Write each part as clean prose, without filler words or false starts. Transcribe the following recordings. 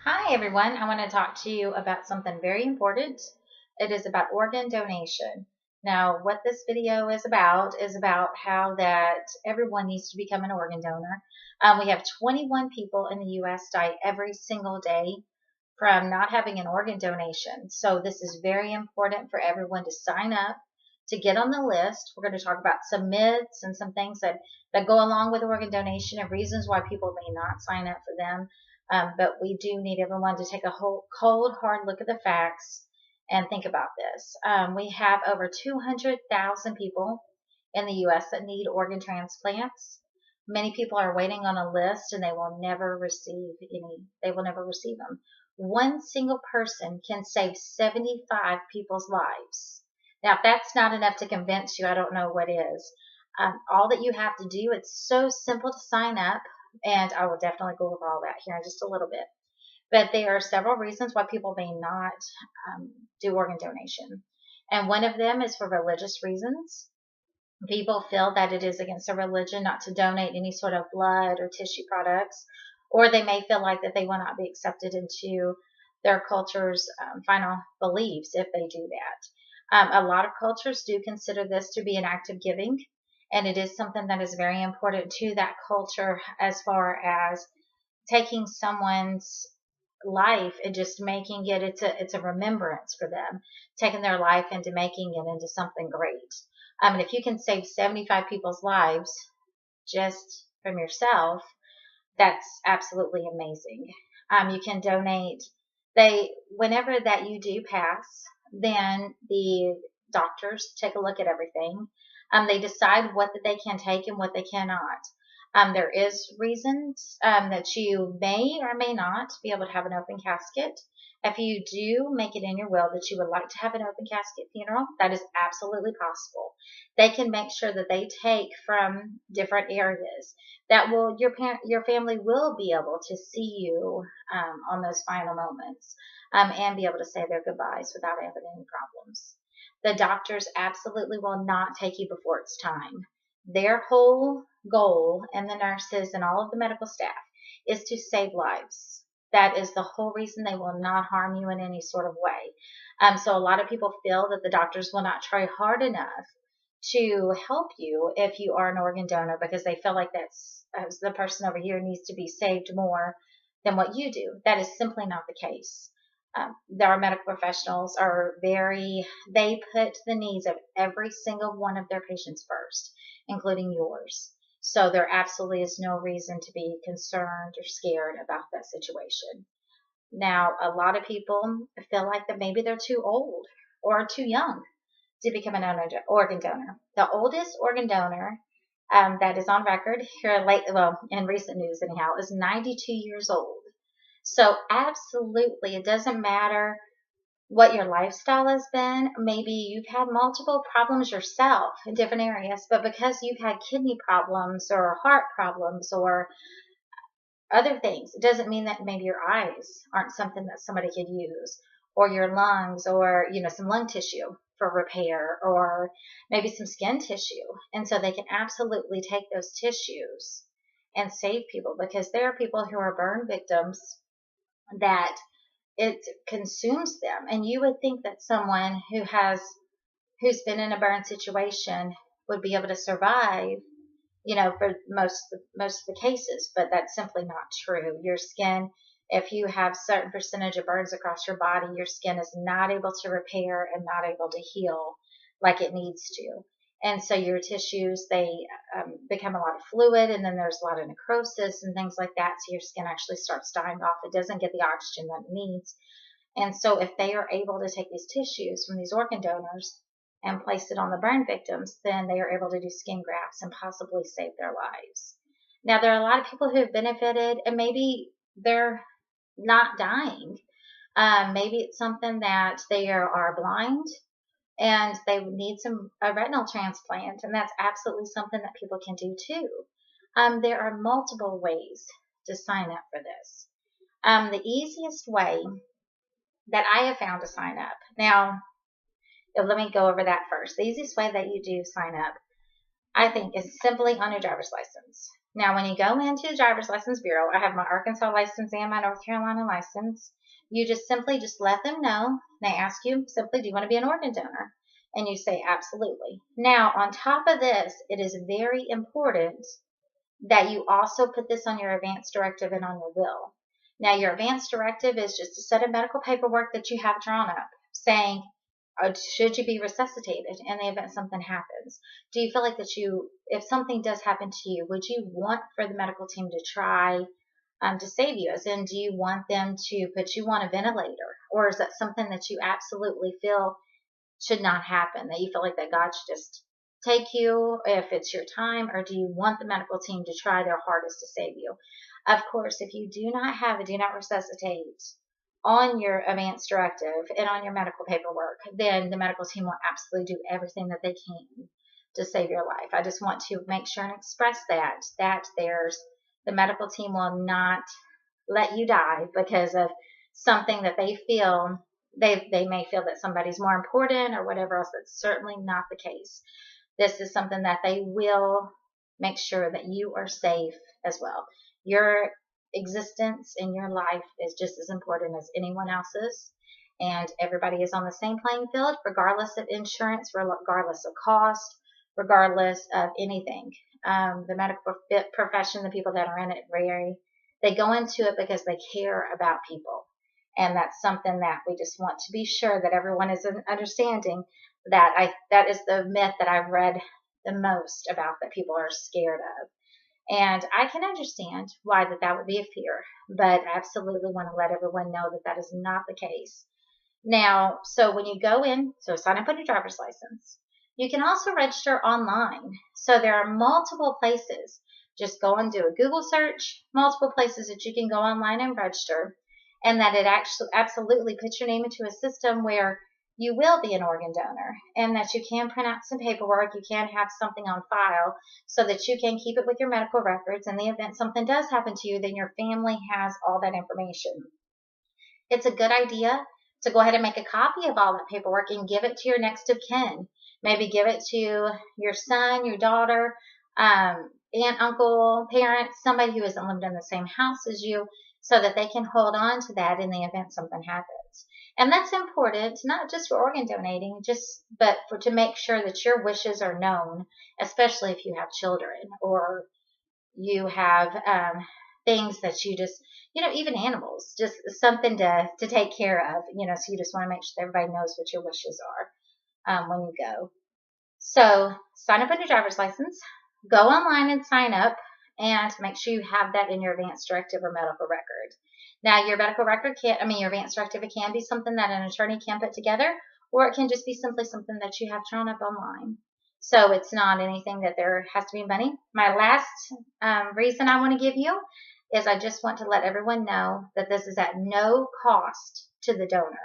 Hi, everyone. I want to talk to you about something very important. It is about organ donation. Now, what this video is about how that everyone needs to become an organ donor. We have 21 people in the U.S. die every single day from not having an organ donation. So this is very important for everyone to sign up to get on the list. We're going to talk about some myths and some things that go along with organ donation and reasons why people may not sign up for them. But we do need everyone to take a cold, hard look at the facts and think about this. We have over 200,000 people in the U.S. that need organ transplants. Many people are waiting on a list and they will never receive any. They will never receive them. One single person can save 75 people's lives. Now, if that's not enough to convince you, I don't know what is. All that you have to do, it's so simple to sign up, and I will definitely go over all that here in just a little bit. But there are several reasons why people may not do organ donation. And one of them is for religious reasons. People feel that it is against their religion not to donate any sort of blood or tissue products, or they may feel like that they will not be accepted into their culture's final beliefs if they do that. A lot of cultures do consider this to be an act of giving, and it is something that is very important to that culture as far as taking someone's life and just making it it's a remembrance for them, taking their life into making it into something great. And if you can save 75 people's lives just from yourself, that's absolutely amazing. You can donate. Whenever that you do pass, then the doctors take a look at everything. They decide what that they can take and what they cannot. There is reasons that you may or may not be able to have an open casket. If you do make it in your will that you would like to have an open casket funeral, that is absolutely possible. They can make sure that they take from different areas that will your family will be able to see you on those final moments and be able to say their goodbyes without having any problems. The doctors absolutely will not take you before it's time. Their whole goal, and the nurses and all of the medical staff, is to save lives. That is the whole reason they will not harm you in any sort of way. So a lot of people feel that the doctors will not try hard enough to help you if you are an organ donor because they feel like that's the person over here needs to be saved more than what you do. That is simply not the case. Our medical professionals they put the needs of every single one of their patients first, including yours. So there absolutely is no reason to be concerned or scared about that situation. Now, a lot of people feel like that maybe they're too old or too young to become an organ donor. The oldest organ donor that is on record here in recent news anyhow, is 92 years old. So absolutely, it doesn't matter what your lifestyle has been. Maybe you've had multiple problems yourself in different areas, but because you've had kidney problems or heart problems or other things, it doesn't mean that maybe your eyes aren't something that somebody could use, or your lungs, or some lung tissue for repair, or maybe some skin tissue. And so they can absolutely take those tissues and save people, because there are people who are burn victims that it consumes them. And you would think that someone who's been in a burn situation would be able to survive, for most of the cases, but that's simply not true. Your skin, if you have certain percentage of burns across your body, your skin is not able to repair and not able to heal like it needs to. And so your tissues, they become a lot of fluid, and then there's a lot of necrosis and things like that. So your skin actually starts dying off. It doesn't get the oxygen that it needs. And so if they are able to take these tissues from these organ donors and place it on the burn victims, then they are able to do skin grafts and possibly save their lives. Now, there are a lot of people who have benefited, and maybe they're not dying. Maybe it's something that they are blind and they need a retinal transplant, and that's absolutely something that people can do too. There are multiple ways to sign up for this. The easiest way that I have found to sign up. Now, let me go over that first. The easiest way that you do sign up, I think, is simply on your driver's license. Now, when you go into the Driver's License Bureau, I have my Arkansas license and my North Carolina license. You just simply just let them know. They ask you simply, do you want to be an organ donor? And you say, absolutely. Now, on top of this, it is very important that you also put this on your advance directive and on your will. Now, your advance directive is just a set of medical paperwork that you have drawn up saying, should you be resuscitated in the event something happens? Do you feel like that if something does happen to you, would you want for the medical team to try to save you? As in, do you want them to put you on a ventilator? Or is that something that you absolutely feel should not happen, that you feel like that God should just take you if it's your time? Or do you want the medical team to try their hardest to save you? Of course, if you do not have a do not resuscitate on your advance directive and on your medical paperwork, then the medical team will absolutely do everything that they can to save your life. I just want to make sure and express that the medical team will not let you die because of something that they feel they may feel that somebody's more important or whatever else. That's certainly not the case. This is something that they will make sure that you are safe as well. Your existence in your life is just as important as anyone else's, and everybody is on the same playing field regardless of insurance, regardless of cost, regardless of anything. The medical profession, the people that are in it, they go into it because they care about people, and that's something that we just want to be sure that everyone is understanding. That is the myth that I've read the most about, that people are scared of. And I can understand why that would be a fear, but I absolutely want to let everyone know that is not the case. Now, so when you go in, so sign up on your driver's license. You can also register online. So there are multiple places. Just go and do a Google search, multiple places that you can go online and register, and that it actually absolutely puts your name into a system where you will be an organ donor, and that you can print out some paperwork, you can have something on file so that you can keep it with your medical records. In the event something does happen to you, then your family has all that information. It's a good idea to go ahead and make a copy of all that paperwork and give it to your next of kin. Maybe give it to your son, your daughter, aunt, uncle, parent, somebody who isn't lived in the same house as you, so that they can hold on to that in the event something happens. And that's important, not just for organ donating, but to make sure that your wishes are known, especially if you have children or you have things that you just, even animals, just something to take care of, so you just want to make sure that everybody knows what your wishes are when you go. So sign up on your driver's license, go online and sign up, and make sure you have that in your advance directive or medical record. Now, your medical record your advance directive, it can be something that an attorney can put together, or it can just be simply something that you have drawn up online. So it's not anything that there has to be money. My last reason I want to give you is I just want to let everyone know that this is at no cost to the donor.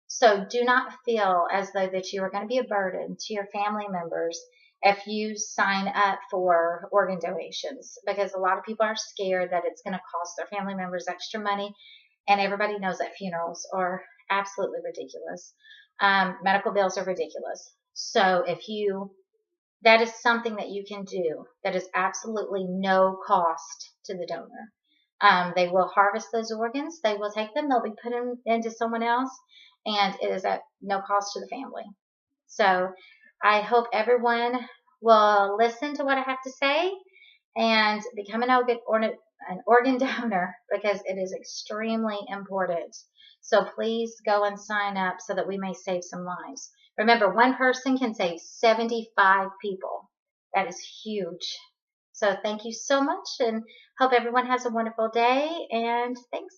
So do not feel as though that you are going to be a burden to your family members if you sign up for organ donations, because a lot of people are scared that it's going to cost their family members extra money, and everybody knows that funerals are absolutely ridiculous. Medical bills are ridiculous. So that is something that you can do that is absolutely no cost to the donor. They will harvest those organs. They will take them. They'll be put into someone else, and it is at no cost to the family. So I hope everyone will listen to what I have to say and become an organ donor, because it is extremely important. So please go and sign up so that we may save some lives. Remember, one person can save 75 people. That is huge. So thank you so much, and hope everyone has a wonderful day, and thanks.